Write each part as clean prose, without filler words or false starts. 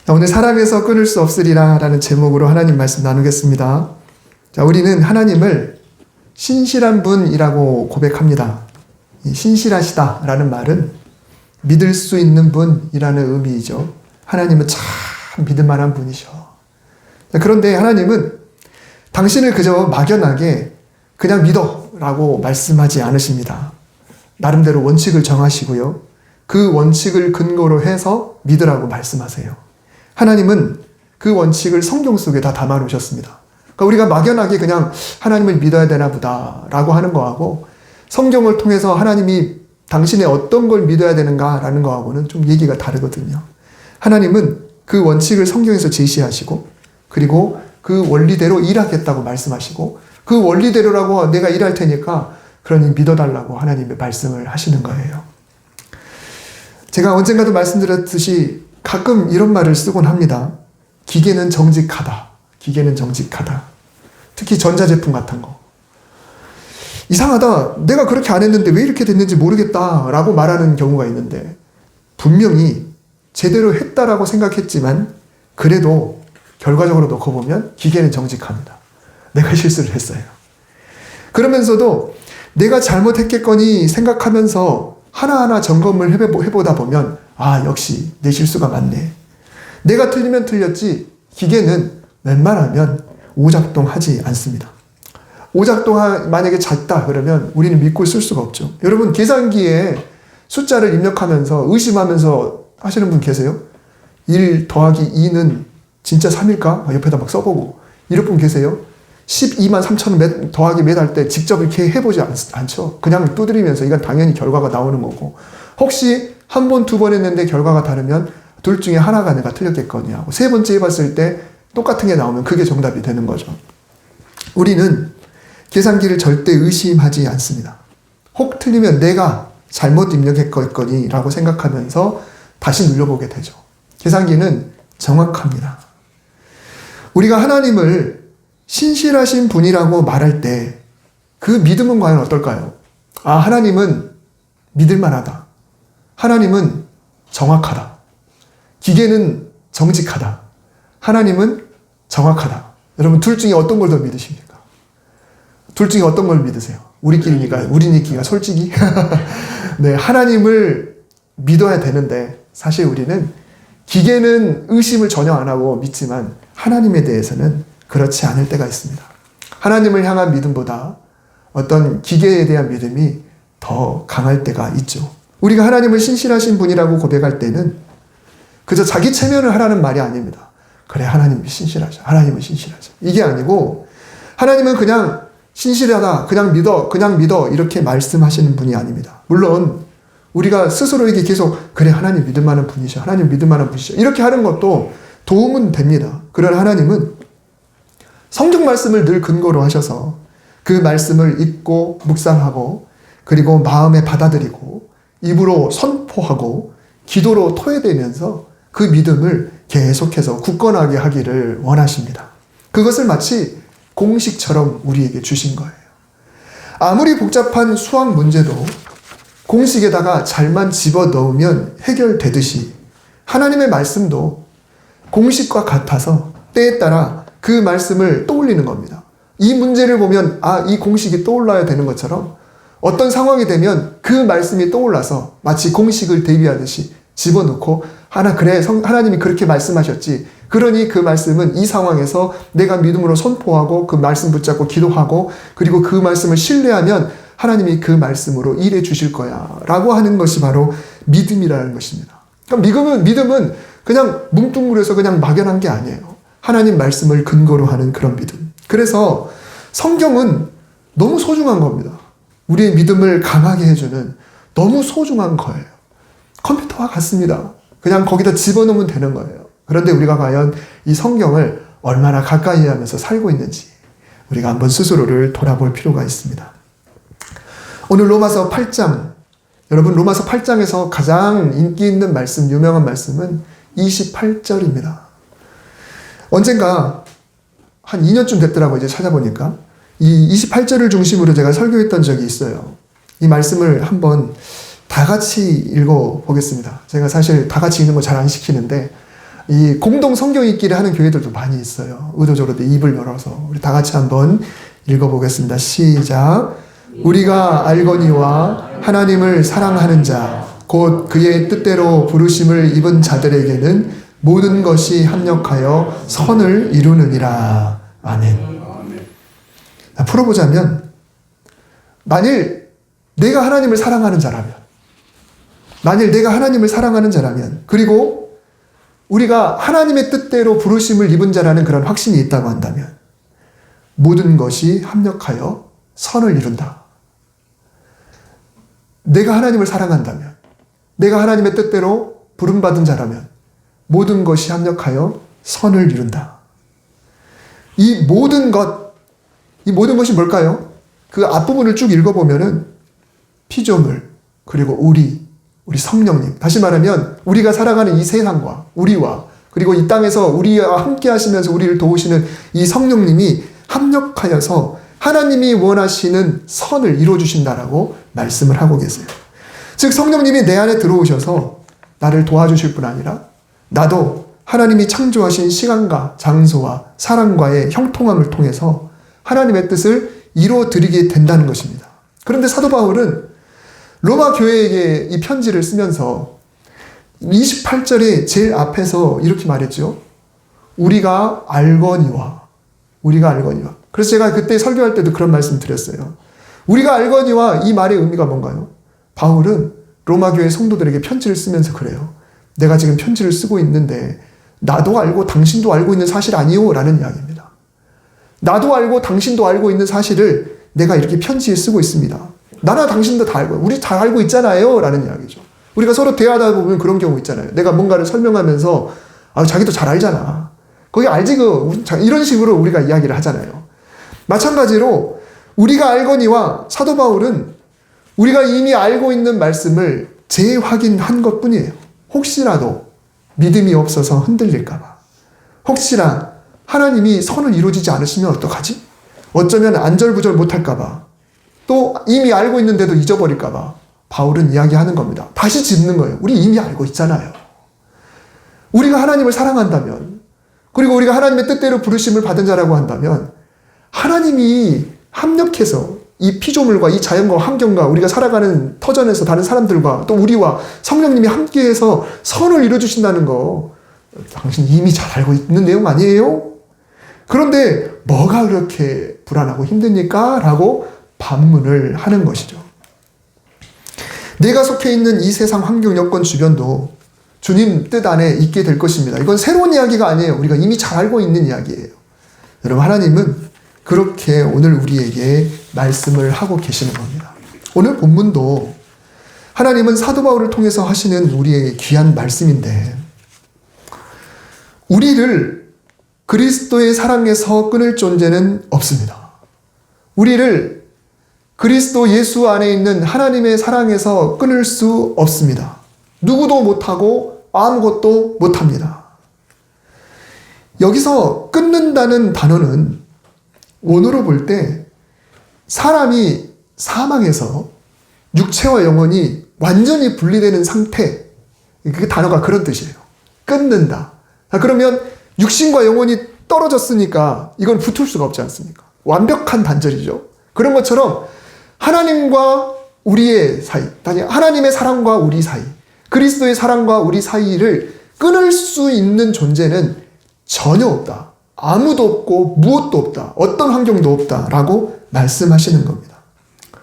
오늘 사랑에서 끊을 수 없으리라 라는 제목으로 하나님 말씀 나누겠습니다. 자, 우리는 하나님을 신실한 분이라고 고백합니다. 이 신실하시다 라는 말은 믿을 수 있는 분이라는 의미이죠. 하나님은 참 믿을 만한 분이셔. 그런데 하나님은 당신을 그저 막연하게 그냥 믿어 라고 말씀하지 않으십니다. 나름대로 원칙을 정하시고요. 그 원칙을 근거로 해서 믿으라고 말씀하세요. 하나님은 그 원칙을 성경 속에 다 담아 놓으셨습니다. 그러니까 우리가 막연하게 그냥 하나님을 믿어야 되나 보다 라고 하는 거하고 성경을 통해서 하나님이 당신의 어떤 걸 믿어야 되는가 라는 거하고는 좀 얘기가 다르거든요. 하나님은 그 원칙을 성경에서 제시하시고 그리고 그 원리대로 일하겠다고 말씀하시고 그 원리대로라고 내가 일할 테니까 그러니 믿어달라고 하나님의 말씀을 하시는 거예요. 제가 언젠가도 말씀드렸듯이 가끔 이런 말을 쓰곤 합니다. 기계는 정직하다. 기계는 정직하다. 특히 전자제품 같은 거. 이상하다. 내가 그렇게 안 했는데 왜 이렇게 됐는지 모르겠다 라고 말하는 경우가 있는데 분명히 제대로 했다라고 생각했지만 그래도 결과적으로 놓고 보면 기계는 정직합니다. 내가 실수를 했어요. 그러면서도 내가 잘못했겠거니 생각하면서 하나하나 점검을 해보다 보면 역시 내 실수가 맞네. 내가 틀리면 틀렸지 기계는 웬만하면 오작동하지 않습니다. 오작동 만약에 잦다 그러면 우리는 믿고 쓸 수가 없죠. 여러분 계산기에 숫자를 입력하면서 의심하면서 하시는 분 계세요? 1 더하기 2는 진짜 3일까? 옆에다 막 써보고 이런 분 계세요? 12만 3천 더하기 몇 할 때 직접 이렇게 해보지 않죠. 그냥 두드리면서 이건 당연히 결과가 나오는 거고 혹시 한 번, 두 번 했는데 결과가 다르면 둘 중에 하나가 내가 틀렸겠거니 하고 세 번째 해봤을 때 똑같은 게 나오면 그게 정답이 되는 거죠. 우리는 계산기를 절대 의심하지 않습니다. 혹 틀리면 내가 잘못 입력했거니 라고 생각하면서 다시 눌러보게 되죠. 계산기는 정확합니다. 우리가 하나님을 신실하신 분이라고 말할 때 그 믿음은 과연 어떨까요? 하나님은 믿을 만하다. 하나님은 정확하다. 기계는 정직하다. 하나님은 정확하다. 여러분 둘 중에 어떤 걸 더 믿으십니까? 둘 중에 어떤 걸 믿으세요? 우리니까 솔직히 네, 하나님을 믿어야 되는데 사실 우리는 기계는 의심을 전혀 안 하고 믿지만 하나님에 대해서는 그렇지 않을 때가 있습니다. 하나님을 향한 믿음보다 어떤 기계에 대한 믿음이 더 강할 때가 있죠. 우리가 하나님을 신실하신 분이라고 고백할 때는 그저 자기 체면을 하라는 말이 아닙니다. 그래, 하나님이 신실하죠. 하나님은 신실하죠. 이게 아니고 하나님은 그냥 신실하다, 그냥 믿어 이렇게 말씀하시는 분이 아닙니다. 물론 우리가 스스로에게 계속 그래, 하나님 믿을 만한 분이셔. 하나님 믿을 만한 분이셔. 이렇게 하는 것도 도움은 됩니다. 그러나 하나님은 성경 말씀을 늘 근거로 하셔서 그 말씀을 읽고 묵상하고 그리고 마음에 받아들이고 입으로 선포하고 기도로 토해대면서 그 믿음을 계속해서 굳건하게 하기를 원하십니다. 그것을 마치 공식처럼 우리에게 주신 거예요. 아무리 복잡한 수학 문제도 공식에다가 잘만 집어넣으면 해결되듯이 하나님의 말씀도 공식과 같아서 때에 따라 그 말씀을 떠올리는 겁니다. 이 문제를 보면 이 공식이 떠올라야 되는 것처럼 어떤 상황이 되면 그 말씀이 떠올라서 마치 공식을 대비하듯이 집어넣고 하나님이 그렇게 말씀하셨지. 그러니 그 말씀은 이 상황에서 내가 믿음으로 선포하고 그 말씀 붙잡고 기도하고 그리고 그 말씀을 신뢰하면 하나님이 그 말씀으로 일해 주실 거야 라고 하는 것이 바로 믿음이라는 것입니다. 그러니까 믿음은 그냥 뭉뚱그려서 그냥 막연한 게 아니에요. 하나님 말씀을 근거로 하는 그런 믿음. 그래서 성경은 너무 소중한 겁니다. 우리의 믿음을 강하게 해주는 너무 소중한 거예요. 컴퓨터와 같습니다. 그냥 거기다 집어넣으면 되는 거예요. 그런데 우리가 과연 이 성경을 얼마나 가까이 하면서 살고 있는지 우리가 한번 스스로를 돌아볼 필요가 있습니다. 오늘 로마서 8장, 여러분 로마서 8장에서 가장 인기 있는 말씀, 유명한 말씀은 28절입니다. 언젠가 한 2년쯤 됐더라고요. 이제 찾아보니까. 이 28절을 중심으로 제가 설교했던 적이 있어요. 이 말씀을 한번 다 같이 읽어보겠습니다. 제가 사실 다 같이 읽는 거 잘 안 시키는데 이 공동 성경 읽기를 하는 교회들도 많이 있어요. 의도적으로 입을 열어서 우리 다 같이 한번 읽어보겠습니다. 시작. 우리가 알거니와 하나님을 사랑하는 자 곧 그의 뜻대로 부르심을 입은 자들에게는 모든 것이 합력하여 선을 이루느니라. 아멘. 풀어보자면 만일 내가 하나님을 사랑하는 자라면 그리고 우리가 하나님의 뜻대로 부르심을 입은 자라는 그런 확신이 있다고 한다면 모든 것이 합력하여 선을 이룬다. 내가 하나님을 사랑한다면, 내가 하나님의 뜻대로 부름받은 자라면 모든 것이 합력하여 선을 이룬다. 이 모든 것이 뭘까요? 그 앞부분을 쭉 읽어보면은 피조물, 그리고 우리 성령님, 다시 말하면 우리가 살아가는 이 세상과 우리와 그리고 이 땅에서 우리와 함께 하시면서 우리를 도우시는 이 성령님이 합력하여서 하나님이 원하시는 선을 이루어주신다라고 말씀을 하고 계세요. 즉 성령님이 내 안에 들어오셔서 나를 도와주실 뿐 아니라 나도 하나님이 창조하신 시간과 장소와 사람과의 형통함을 통해서 하나님의 뜻을 이루어드리게 된다는 것입니다. 그런데 사도 바울은 로마 교회에게 이 편지를 쓰면서 28절에 제일 앞에서 이렇게 말했죠. 우리가 알거니와. 그래서 제가 그때 설교할 때도 그런 말씀 드렸어요. 우리가 알거니와 이 말의 의미가 뭔가요? 바울은 로마 교회 성도들에게 편지를 쓰면서 그래요. 내가 지금 편지를 쓰고 있는데 나도 알고 당신도 알고 있는 사실 아니요? 라는 이야기입니다. 나도 알고 당신도 알고 있는 사실을 내가 이렇게 편지에 쓰고 있습니다. 나나 당신도 다 알고, 우리 다 알고 있잖아요? 라는 이야기죠. 우리가 서로 대화하다 보면 그런 경우 있잖아요. 내가 뭔가를 설명하면서 자기도 잘 알잖아. 거기 알지 이런 식으로 우리가 이야기를 하잖아요. 마찬가지로 우리가 알거니와 사도 바울은 우리가 이미 알고 있는 말씀을 재확인한 것뿐이에요. 혹시라도 믿음이 없어서 흔들릴까봐. 혹시나 하나님이 선을 이루어지지 않으시면 어떡하지? 어쩌면 안절부절 못할까봐. 또 이미 알고 있는데도 잊어버릴까봐. 바울은 이야기하는 겁니다. 다시 짚는 거예요. 우리 이미 알고 있잖아요. 우리가 하나님을 사랑한다면, 그리고 우리가 하나님의 뜻대로 부르심을 받은 자라고 한다면 하나님이 합력해서 이 피조물과 이 자연과 환경과 우리가 살아가는 터전에서 다른 사람들과 또 우리와 성령님이 함께해서 선을 이루어주신다는 거 당신 이미 잘 알고 있는 내용 아니에요? 그런데 뭐가 그렇게 불안하고 힘듭니까? 라고 반문을 하는 것이죠. 내가 속해 있는 이 세상 환경 여건 주변도 주님 뜻 안에 있게 될 것입니다. 이건 새로운 이야기가 아니에요. 우리가 이미 잘 알고 있는 이야기예요. 여러분, 하나님은 그렇게 오늘 우리에게 말씀을 하고 계시는 겁니다. 오늘 본문도 하나님은 사도 바울을 통해서 하시는 우리의 귀한 말씀인데 우리를 그리스도의 사랑에서 끊을 존재는 없습니다. 우리를 그리스도 예수 안에 있는 하나님의 사랑에서 끊을 수 없습니다. 누구도 못하고 아무것도 못합니다. 여기서 끊는다는 단어는 원어로 볼 때 사람이 사망해서 육체와 영혼이 완전히 분리되는 상태, 그 단어가 그런 뜻이에요. 끊는다. 그러면 육신과 영혼이 떨어졌으니까 이건 붙을 수가 없지 않습니까? 완벽한 단절이죠. 그런 것처럼 하나님과 우리의 사이, 하나님의 사랑과 우리 사이, 그리스도의 사랑과 우리 사이를 끊을 수 있는 존재는 전혀 없다. 아무도 없고 무엇도 없다. 어떤 환경도 없다라고 말씀하시는 겁니다.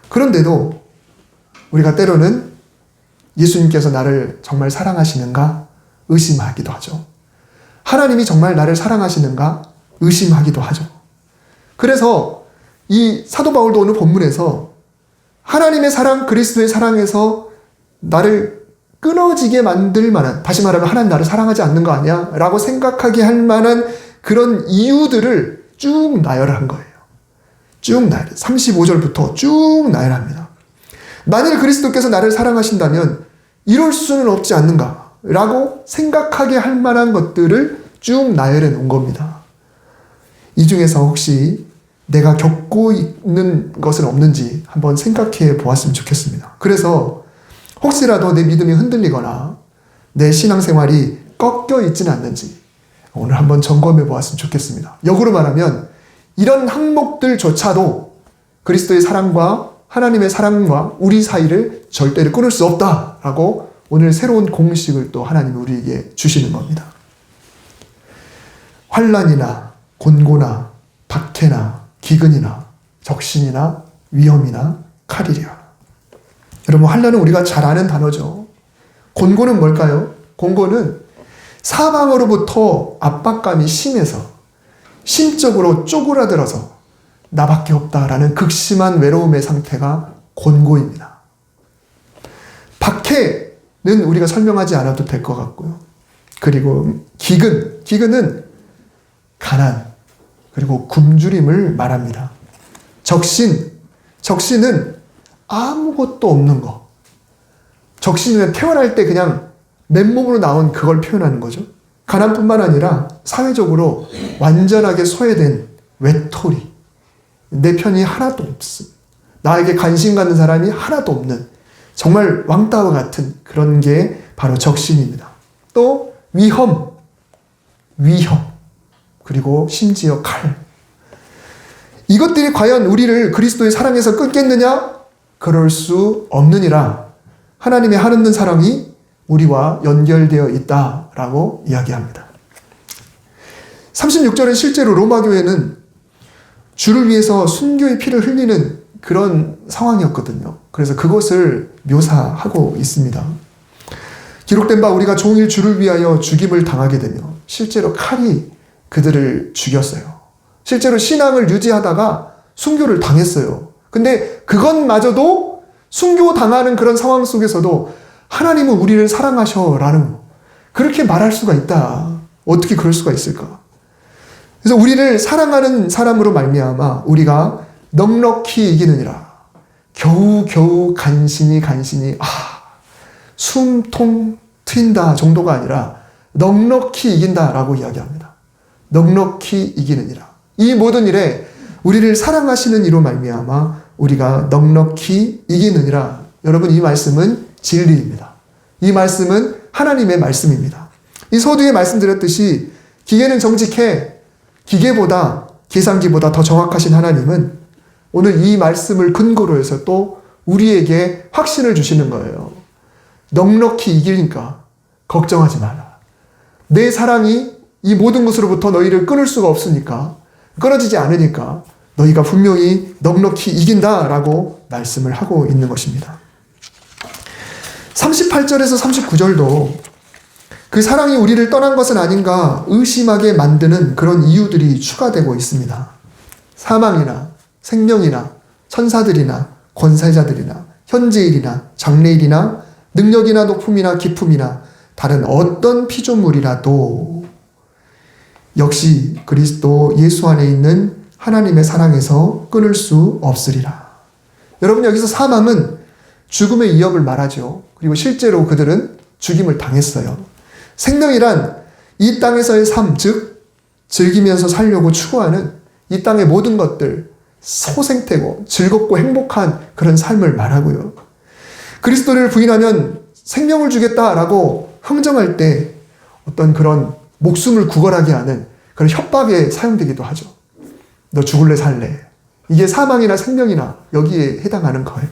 그런데도 우리가 때로는 예수님께서 나를 정말 사랑하시는가 의심하기도 하죠. 하나님이 정말 나를 사랑하시는가 의심하기도 하죠. 그래서 이 사도 바울도 오늘 본문에서 하나님의 사랑, 그리스도의 사랑에서 나를 끊어지게 만들 만한, 다시 말하면 하나님 나를 사랑하지 않는 거 아니야? 라고 생각하게 할 만한 그런 이유들을 쭉 나열한 거예요. 쭉 나열. 35절부터 쭉 나열합니다. 만일 그리스도께서 나를 사랑하신다면 이럴 수는 없지 않는가? 라고 생각하게 할 만한 것들을 쭉 나열해 놓은 겁니다. 이 중에서 혹시 내가 겪고 있는 것은 없는지 한번 생각해 보았으면 좋겠습니다. 그래서 혹시라도 내 믿음이 흔들리거나 내 신앙생활이 꺾여 있지는 않는지 오늘 한번 점검해 보았으면 좋겠습니다. 역으로 말하면 이런 항목들조차도 그리스도의 사랑과 하나님의 사랑과 우리 사이를 절대로 끊을 수 없다라고 오늘 새로운 공식을 또 하나님이 우리에게 주시는 겁니다. 환난이나 곤고나 박해나 기근이나 적신이나 위험이나 칼이랴. 여러분, 환난은 우리가 잘 아는 단어죠. 곤고는 뭘까요? 곤고는 사방으로부터 압박감이 심해서 심적으로 쪼그라들어서 나밖에 없다라는 극심한 외로움의 상태가 곤고입니다. 박해는 우리가 설명하지 않아도 될 것 같고요. 그리고 기근은 가난, 그리고 굶주림을 말합니다. 적신은 아무것도 없는 거. 적신은 태어날 때 그냥 맨몸으로 나온 그걸 표현하는 거죠. 가난뿐만 아니라 사회적으로 완전하게 소외된 외톨이. 내 편이 하나도 없음. 나에게 관심 갖는 사람이 하나도 없는 정말 왕따와 같은 그런 게 바로 적신입니다. 또 위험, 그리고 심지어 칼. 이것들이 과연 우리를 그리스도의 사랑에서 끊겠느냐? 그럴 수 없느니라. 하나님의 한없는 사랑이 우리와 연결되어 있다라고 이야기합니다. 36절은 실제로 로마 교회는 주를 위해서 순교의 피를 흘리는 그런 상황이었거든요. 그래서 그것을 묘사하고 있습니다. 기록된 바 우리가 종일 주를 위하여 죽임을 당하게 되며 실제로 칼이 그들을 죽였어요. 실제로 신앙을 유지하다가 순교를 당했어요. 근데 그것마저도 순교당하는 그런 상황 속에서도 하나님은 우리를 사랑하셔라는 그렇게 말할 수가 있다. 어떻게 그럴 수가 있을까? 그래서 우리를 사랑하는 사람으로 말미암아 우리가 넉넉히 이기느니라. 겨우 간신히 숨통 트인다 정도가 아니라 넉넉히 이긴다라고 이야기합니다. 넉넉히 이기느니라. 이 모든 일에 우리를 사랑하시는 이로 말미암아 우리가 넉넉히 이기느니라. 여러분, 이 말씀은 진리입니다. 이 말씀은 하나님의 말씀입니다. 이 서두에 말씀드렸듯이 기계는 정직해 기계보다 계산기보다 더 정확하신 하나님은 오늘 이 말씀을 근거로 해서 또 우리에게 확신을 주시는 거예요. 넉넉히 이기니까 걱정하지 마라. 내 사랑이 이 모든 것으로부터 너희를 끊을 수가 없으니까, 끊어지지 않으니까 너희가 분명히 넉넉히 이긴다라고 말씀을 하고 있는 것입니다. 38절에서 39절도 그 사랑이 우리를 떠난 것은 아닌가 의심하게 만드는 그런 이유들이 추가되고 있습니다. 사망이나 생명이나 천사들이나 권세자들이나 현재일이나 장래일이나 능력이나 높음이나 깊음이나 다른 어떤 피조물이라도 역시 그리스도 예수 안에 있는 하나님의 사랑에서 끊을 수 없으리라. 여러분, 여기서 사망은 죽음의 위협을 말하죠. 그리고 실제로 그들은 죽임을 당했어요. 생명이란 이 땅에서의 삶, 즉 즐기면서 살려고 추구하는 이 땅의 모든 것들, 소생태고 즐겁고 행복한 그런 삶을 말하고요. 그리스도를 부인하면 생명을 주겠다라고 흥정할 때 어떤 그런 목숨을 구걸하게 하는 그런 협박에 사용되기도 하죠. 너 죽을래 살래. 이게 사망이나 생명이나 여기에 해당하는 거예요.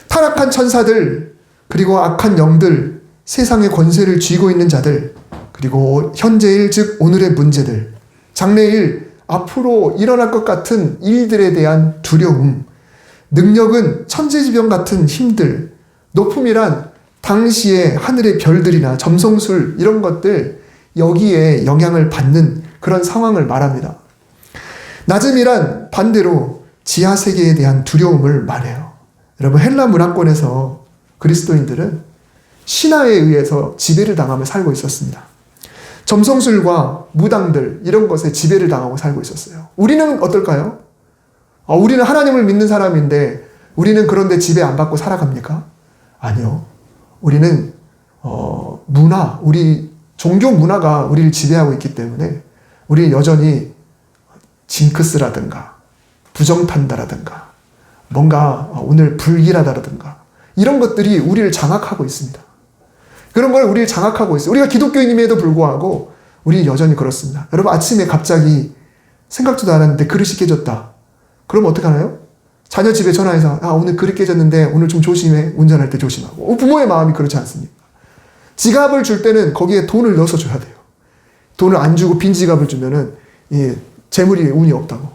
타락한 천사들, 그리고 악한 영들, 세상의 권세를 쥐고 있는 자들, 그리고 현재일 즉 오늘의 문제들, 장래일 앞으로 일어날 것 같은 일들에 대한 두려움, 능력은 천재지변 같은 힘들, 높음이란 당시의 하늘의 별들이나 점성술 이런 것들, 여기에 영향을 받는 그런 상황을 말합니다. 낮음이란 반대로 지하세계에 대한 두려움을 말해요. 여러분, 헬라 문화권에서 그리스도인들은 신화에 의해서 지배를 당하며 살고 있었습니다. 점성술과 무당들 이런 것에 지배를 당하고 살고 있었어요. 우리는 어떨까요? 우리는 하나님을 믿는 사람인데 우리는 그런데 지배 안 받고 살아갑니까? 아니요. 우리는 우리 종교 문화가 우리를 지배하고 있기 때문에 우리는 여전히 징크스라든가 부정탄다라든가 뭔가 오늘 불길하다라든가 이런 것들이 우리를 장악하고 있습니다. 그런 걸 우리를 장악하고 있어요. 우리가 기독교인임에도 불구하고 우리 여전히 그렇습니다. 여러분 아침에 갑자기 생각지도 않았는데 그릇이 깨졌다. 그러면 어떡하나요? 자녀 집에 전화해서 오늘 그릇 깨졌는데 오늘 좀 조심해. 운전할 때 조심하고. 부모의 마음이 그렇지 않습니까? 지갑을 줄 때는 거기에 돈을 넣어서 줘야 돼요. 돈을 안 주고 빈 지갑을 주면은 재물이 운이 없다고.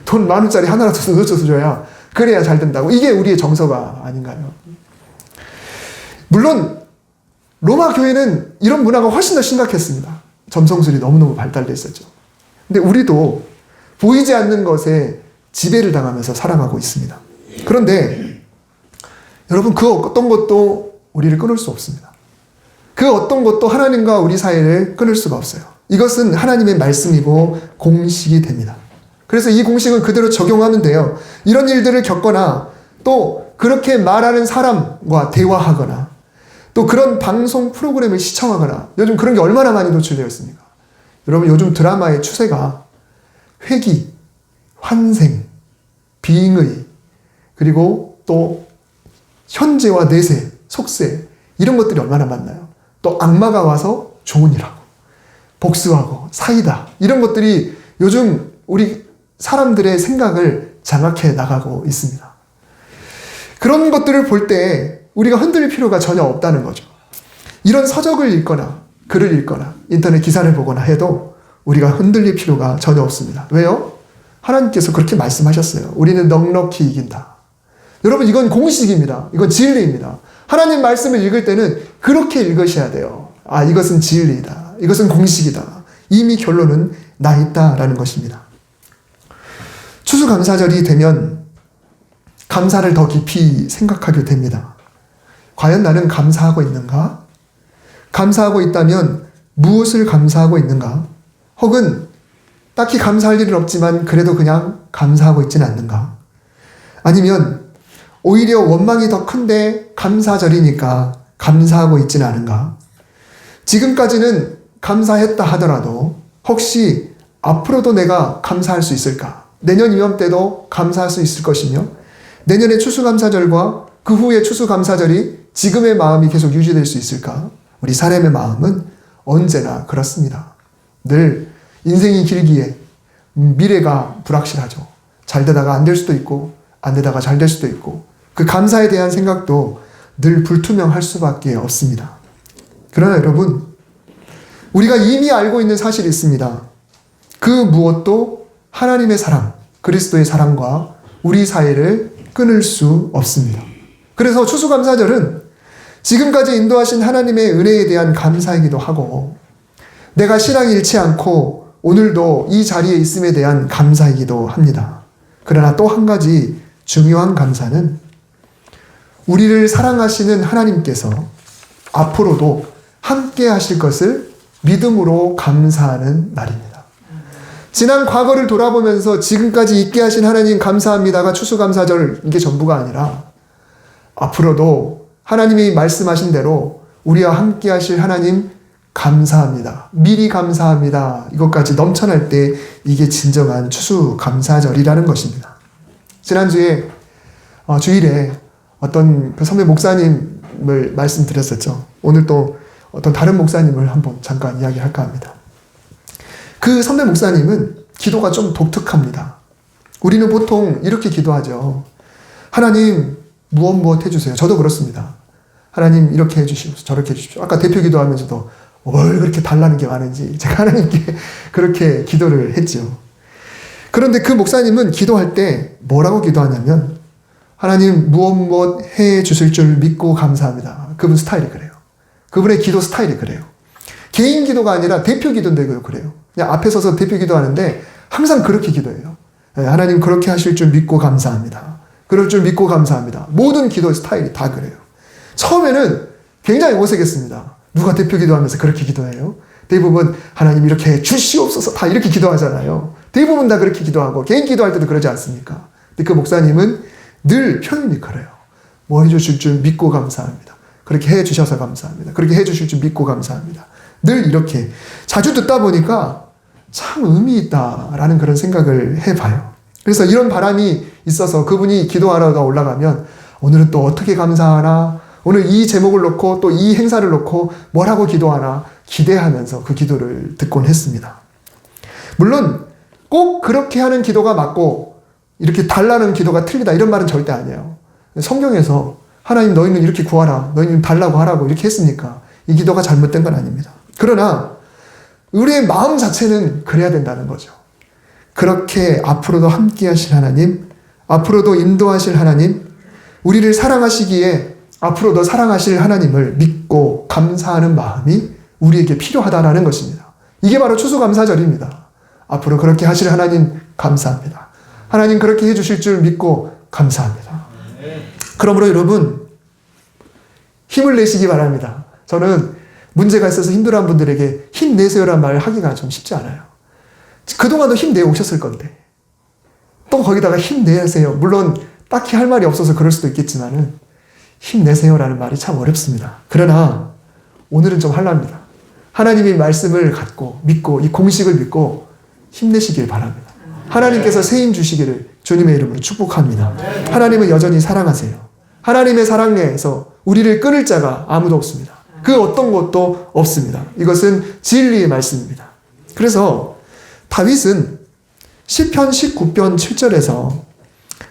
돈 10,000원짜리 하나라도 넣어서 줘야 그래야 잘 된다고. 이게 우리의 정서가 아닌가요? 물론 로마 교회는 이런 문화가 훨씬 더 심각했습니다. 점성술이 너무너무 발달돼 있었죠. 근데 우리도 보이지 않는 것에 지배를 당하면서 살아가고 있습니다. 그런데 여러분 그 어떤 것도 우리를 끊을 수 없습니다. 그 어떤 것도 하나님과 우리 사이를 끊을 수가 없어요. 이것은 하나님의 말씀이고 공식이 됩니다. 그래서 이 공식은 그대로 적용하면 돼요. 이런 일들을 겪거나 또 그렇게 말하는 사람과 대화하거나 또 그런 방송 프로그램을 시청하거나 요즘 그런 게 얼마나 많이 노출되어 있습니까? 여러분 요즘 드라마의 추세가 회귀, 환생, 빙의 그리고 또 현재와 내세, 속세 이런 것들이 얼마나 많나요? 또 악마가 와서 좋은 일하고 복수하고 사이다 이런 것들이 요즘 우리 사람들의 생각을 장악해 나가고 있습니다. 그런 것들을 볼 때 우리가 흔들릴 필요가 전혀 없다는 거죠. 이런 서적을 읽거나 글을 읽거나 인터넷 기사를 보거나 해도 우리가 흔들릴 필요가 전혀 없습니다. 왜요? 하나님께서 그렇게 말씀하셨어요. 우리는 넉넉히 이긴다. 여러분 이건 공식입니다. 이건 진리입니다. 하나님 말씀을 읽을 때는 그렇게 읽으셔야 돼요. 이것은 진리이다. 이것은 공식이다. 이미 결론은 나 있다라는 것입니다. 추수감사절이 되면 감사를 더 깊이 생각하게 됩니다. 과연 나는 감사하고 있는가? 감사하고 있다면 무엇을 감사하고 있는가? 혹은 딱히 감사할 일은 없지만 그래도 그냥 감사하고 있지는 않는가? 아니면 오히려 원망이 더 큰데 감사절이니까 감사하고 있지는 않은가? 지금까지는 감사했다 하더라도 혹시 앞으로도 내가 감사할 수 있을까? 내년 이맘때도 감사할 수 있을 것이며 내년의 추수감사절과 그 후의 추수감사절이 지금의 마음이 계속 유지될 수 있을까? 우리 사람의 마음은 언제나 그렇습니다. 늘 인생이 길기에 미래가 불확실하죠. 잘 되다가 안 될 수도 있고 안 되다가 잘 될 수도 있고 그 감사에 대한 생각도 늘 불투명할 수밖에 없습니다. 그러나 여러분 우리가 이미 알고 있는 사실이 있습니다. 그 무엇도 하나님의 사랑, 그리스도의 사랑과 우리 사이를 끊을 수 없습니다. 그래서 추수감사절은 지금까지 인도하신 하나님의 은혜에 대한 감사이기도 하고 내가 신앙이 잃지 않고 오늘도 이 자리에 있음에 대한 감사이기도 합니다. 그러나 또 한 가지 중요한 감사는 우리를 사랑하시는 하나님께서 앞으로도 함께 하실 것을 믿음으로 감사하는 날입니다. 지난 과거를 돌아보면서 지금까지 있게 하신 하나님 감사합니다가 추수감사절 이게 전부가 아니라 앞으로도 하나님이 말씀하신 대로 우리와 함께 하실 하나님 감사합니다. 미리 감사합니다. 이것까지 넘쳐날 때 이게 진정한 추수감사절이라는 것입니다. 지난주에 주일에 어떤 그 선배 목사님을 말씀드렸었죠. 오늘 또 어떤 다른 목사님을 한번 잠깐 이야기할까 합니다. 그 선배 목사님은 기도가 좀 독특합니다. 우리는 보통 이렇게 기도하죠. 하나님 무엇 해주세요. 저도 그렇습니다. 하나님 이렇게 해주시고 저렇게 해주십시오. 아까 대표 기도하면서도 뭘 그렇게 달라는 게 많은지 제가 하나님께 그렇게 기도를 했죠. 그런데 그 목사님은 기도할 때 뭐라고 기도하냐면 하나님 무엇 해주실 줄 믿고 감사합니다. 그분 스타일이 그래요. 그분의 기도 스타일이 그래요. 개인 기도가 아니라 대표 기도인데도 그래요. 그냥 앞에 서서 대표 기도하는데 항상 그렇게 기도해요. 하나님 그렇게 하실 줄 믿고 감사합니다. 그럴 줄 믿고 감사합니다. 모든 기도 스타일이 다 그래요. 처음에는 굉장히 어색했습니다. 누가 대표 기도하면서 그렇게 기도해요? 대부분 하나님 이렇게 해 주시옵소서 다 이렇게 기도하잖아요. 대부분 다 그렇게 기도하고 개인 기도할 때도 그러지 않습니까? 근데 그 목사님은 늘 표현이 그래요. 뭐 해주실 줄 믿고 감사합니다. 그렇게 해주셔서 감사합니다. 그렇게 해주실 줄 믿고 감사합니다. 늘 이렇게 자주 듣다 보니까 참 의미 있다라는 그런 생각을 해봐요. 그래서 이런 바람이 있어서 그분이 기도하러가 올라가면 오늘은 또 어떻게 감사하나 오늘 이 제목을 놓고 또 이 행사를 놓고 뭐라고 기도하나 기대하면서 그 기도를 듣곤 했습니다. 물론 꼭 그렇게 하는 기도가 맞고 이렇게 달라는 기도가 틀리다 이런 말은 절대 아니에요. 성경에서 하나님 너희는 이렇게 구하라, 너희는 달라고 하라고 이렇게 했으니까 이 기도가 잘못된 건 아닙니다. 그러나 우리의 마음 자체는 그래야 된다는 거죠. 그렇게 앞으로도 함께 하실 하나님, 앞으로도 인도하실 하나님, 우리를 사랑하시기에 앞으로도 사랑하실 하나님을 믿고 감사하는 마음이 우리에게 필요하다라는 것입니다. 이게 바로 추수감사절입니다. 앞으로 그렇게 하실 하나님 감사합니다. 하나님 그렇게 해주실 줄 믿고 감사합니다. 그러므로 여러분 힘을 내시기 바랍니다. 저는 문제가 있어서 힘들어한 분들에게 힘내세요라는 말을 하기가 좀 쉽지 않아요. 그동안도 힘내 오셨을 건데 또 거기다가 힘내세요. 물론 딱히 할 말이 없어서 그럴 수도 있겠지만은 힘내세요라는 말이 참 어렵습니다. 그러나 오늘은 좀 하랍니다. 하나님의 말씀을 갖고 믿고 이 공식을 믿고 힘내시길 바랍니다. 하나님께서 새 힘 주시기를 주님의 이름으로 축복합니다. 하나님은 여전히 사랑하세요. 하나님의 사랑에서 우리를 끊을 자가 아무도 없습니다. 그 어떤 것도 없습니다. 이것은 진리의 말씀입니다. 그래서 다윗은 시편 19편 7절에서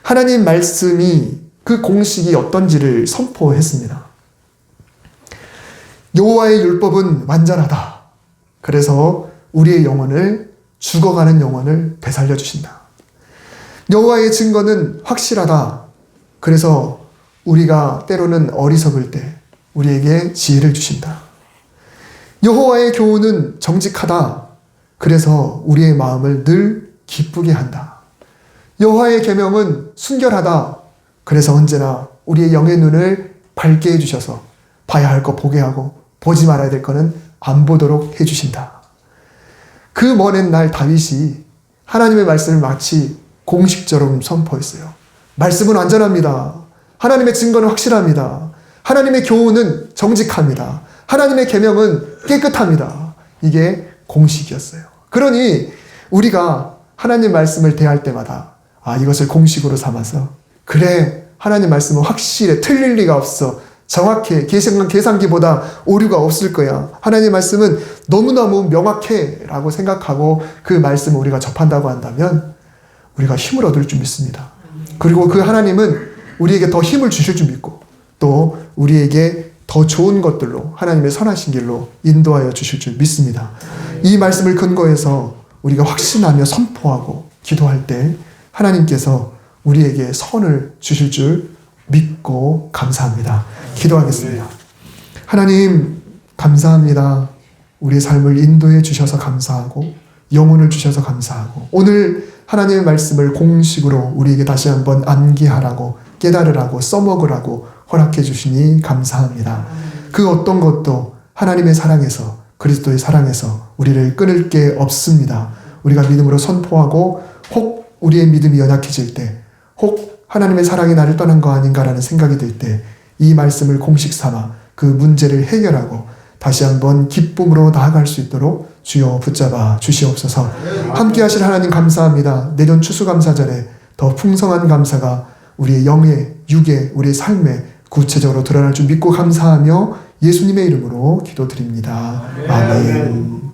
하나님 말씀이 그 공식이 어떤지를 선포했습니다. 여호와의 율법은 완전하다. 그래서 우리의 영혼을 죽어가는 영혼을 되살려 주신다. 여호와의 증거는 확실하다. 그래서 우리가 때로는 어리석을 때 우리에게 지혜를 주신다. 여호와의 교훈은 정직하다. 그래서 우리의 마음을 늘 기쁘게 한다. 여호와의 계명은 순결하다. 그래서 언제나 우리의 영의 눈을 밝게 해주셔서 봐야 할 거 보게 하고 보지 말아야 될 거는 안 보도록 해주신다. 그 먼 옛날 다윗이 하나님의 말씀을 마치 공식처럼 선포했어요. 말씀은 완전합니다. 하나님의 증거는 확실합니다. 하나님의 교훈은 정직합니다. 하나님의 계명은 깨끗합니다. 이게 공식이었어요. 그러니 우리가 하나님 말씀을 대할 때마다 이것을 공식으로 삼아서 그래 하나님 말씀은 확실해 틀릴 리가 없어 정확해 계산기보다 오류가 없을 거야 하나님 말씀은 너무너무 명확해 라고 생각하고 그 말씀을 우리가 접한다고 한다면 우리가 힘을 얻을 줄 믿습니다. 그리고 그 하나님은 우리에게 더 힘을 주실 줄 믿고 또 우리에게 더 좋은 것들로 하나님의 선하신 길로 인도하여 주실 줄 믿습니다. 이 말씀을 근거해서 우리가 확신하며 선포하고 기도할 때 하나님께서 우리에게 선을 주실 줄 믿고 감사합니다. 기도하겠습니다. 하나님 감사합니다. 우리의 삶을 인도해 주셔서 감사하고 영혼을 주셔서 감사하고 오늘 하나님의 말씀을 공식으로 우리에게 다시 한번 암기하라고 깨달으라고 써먹으라고 허락해 주시니 감사합니다. 그 어떤 것도 하나님의 사랑에서 그리스도의 사랑에서 우리를 끊을 게 없습니다. 우리가 믿음으로 선포하고 혹 우리의 믿음이 연약해질 때 혹 하나님의 사랑이 나를 떠난 거 아닌가라는 생각이 들 때 이 말씀을 공식 삼아 그 문제를 해결하고 다시 한번 기쁨으로 나아갈 수 있도록 주여 붙잡아 주시옵소서. 함께 하실 하나님 감사합니다. 내년 추수감사절에 더 풍성한 감사가 우리의 영에 육에 우리의 삶에 구체적으로 드러날 줄 믿고 감사하며 예수님의 이름으로 기도드립니다. 아멘.